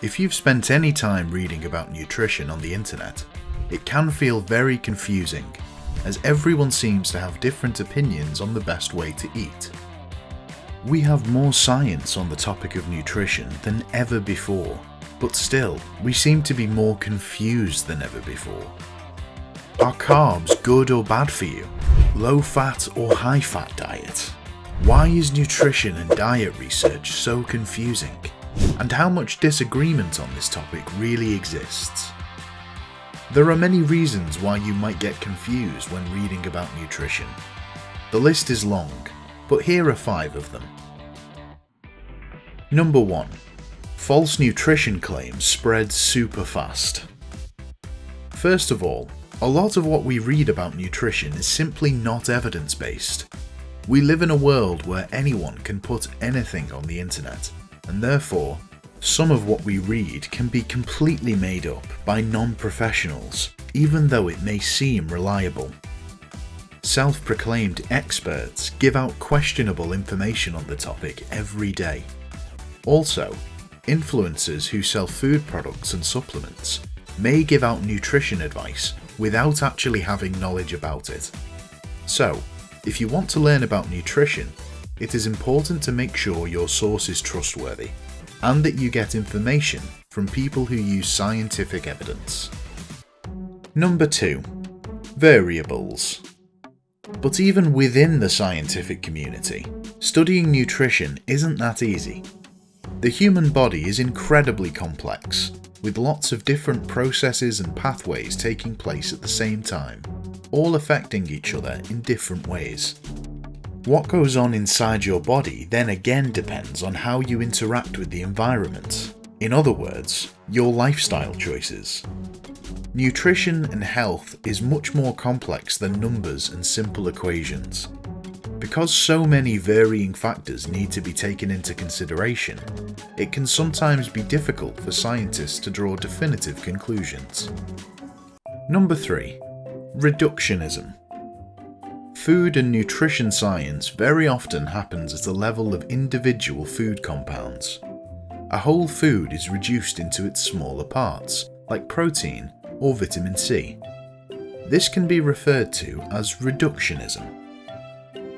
If you've spent any time reading about nutrition on the internet, it can feel very confusing, as everyone seems to have different opinions on the best way to eat. We have more science on the topic of nutrition than ever before, but still, we seem to be more confused than ever before. Are carbs good or bad for you? Low fat or high fat diet? Why is nutrition and diet research so confusing? And how much disagreement on this topic really exists? There are many reasons why you might get confused when reading about nutrition. The list is long, but here are 5 of them. Number 1. False nutrition claims spread super fast. First of all, a lot of what we read about nutrition is simply not evidence-based. We live in a world where anyone can put anything on the internet, and therefore, some of what we read can be completely made up by non-professionals, even though it may seem reliable. Self-proclaimed experts give out questionable information on the topic every day. Also, influencers who sell food products and supplements may give out nutrition advice without actually having knowledge about it. So, if you want to learn about nutrition, it is important to make sure your source is trustworthy, and that you get information from people who use scientific evidence. Number 2. Variables. But even within the scientific community, studying nutrition isn't that easy. The human body is incredibly complex, with lots of different processes and pathways taking place at the same time, all affecting each other in different ways. What goes on inside your body then again depends on how you interact with the environment. In other words, your lifestyle choices. Nutrition and health is much more complex than numbers and simple equations. Because so many varying factors need to be taken into consideration, it can sometimes be difficult for scientists to draw definitive conclusions. Number 3. Reductionism. Food and nutrition science very often happens at the level of individual food compounds. A whole food is reduced into its smaller parts, like protein or vitamin C. This can be referred to as reductionism.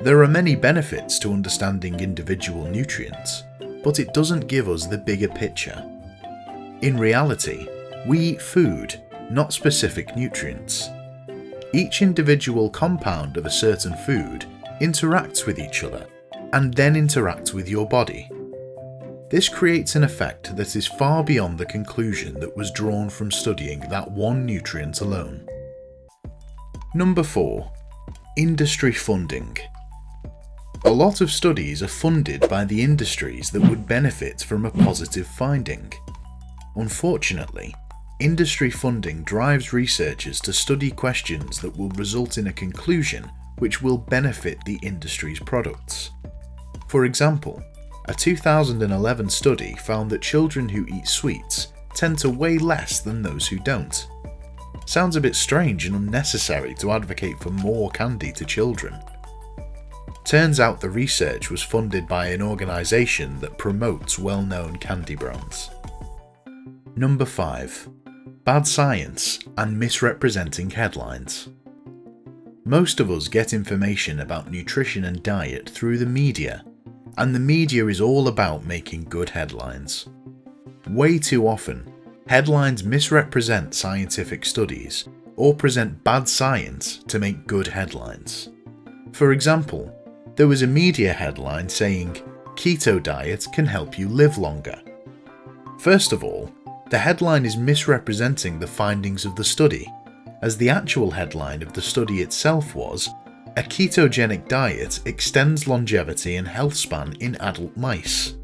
There are many benefits to understanding individual nutrients, but it doesn't give us the bigger picture. In reality, we eat food, not specific nutrients. Each individual compound of a certain food interacts with each other, and then interacts with your body. This creates an effect that is far beyond the conclusion that was drawn from studying that one nutrient alone. Number 4. Industry funding. A lot of studies are funded by the industries that would benefit from a positive finding. Unfortunately, industry funding drives researchers to study questions that will result in a conclusion which will benefit the industry's products. For example, a 2011 study found that children who eat sweets tend to weigh less than those who don't. Sounds a bit strange and unnecessary to advocate for more candy to children. Turns out the research was funded by an organisation that promotes well-known candy brands. Number 5. Bad science and misrepresenting headlines. Most of us get information about nutrition and diet through the media, and the media is all about making good headlines. Way too often, headlines misrepresent scientific studies or present bad science to make good headlines. For example, there was a media headline saying, "Keto diet can help you live longer." First of all, the headline is misrepresenting the findings of the study, as the actual headline of the study itself was, "A ketogenic diet extends longevity and health span in adult mice."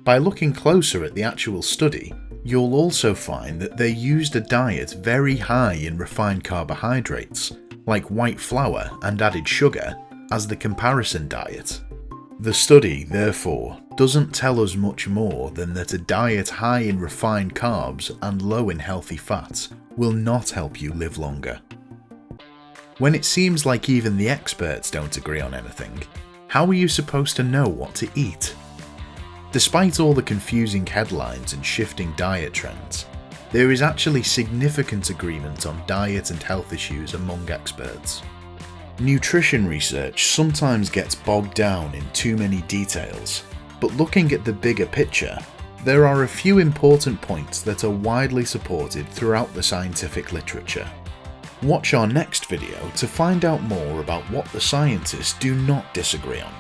By looking closer at the actual study, you'll also find that they used a diet very high in refined carbohydrates, like white flour and added sugar, as the comparison diet. The study, therefore, doesn't tell us much more than that a diet high in refined carbs and low in healthy fats will not help you live longer. When it seems like even the experts don't agree on anything, how are you supposed to know what to eat? Despite all the confusing headlines and shifting diet trends, there is actually significant agreement on diet and health issues among experts. Nutrition research sometimes gets bogged down in too many details, but looking at the bigger picture, there are a few important points that are widely supported throughout the scientific literature. Watch our next video to find out more about what the scientists do not disagree on.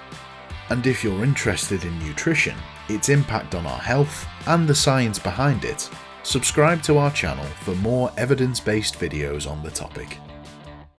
And if you're interested in nutrition, its impact on our health, and the science behind it, subscribe to our channel for more evidence-based videos on the topic.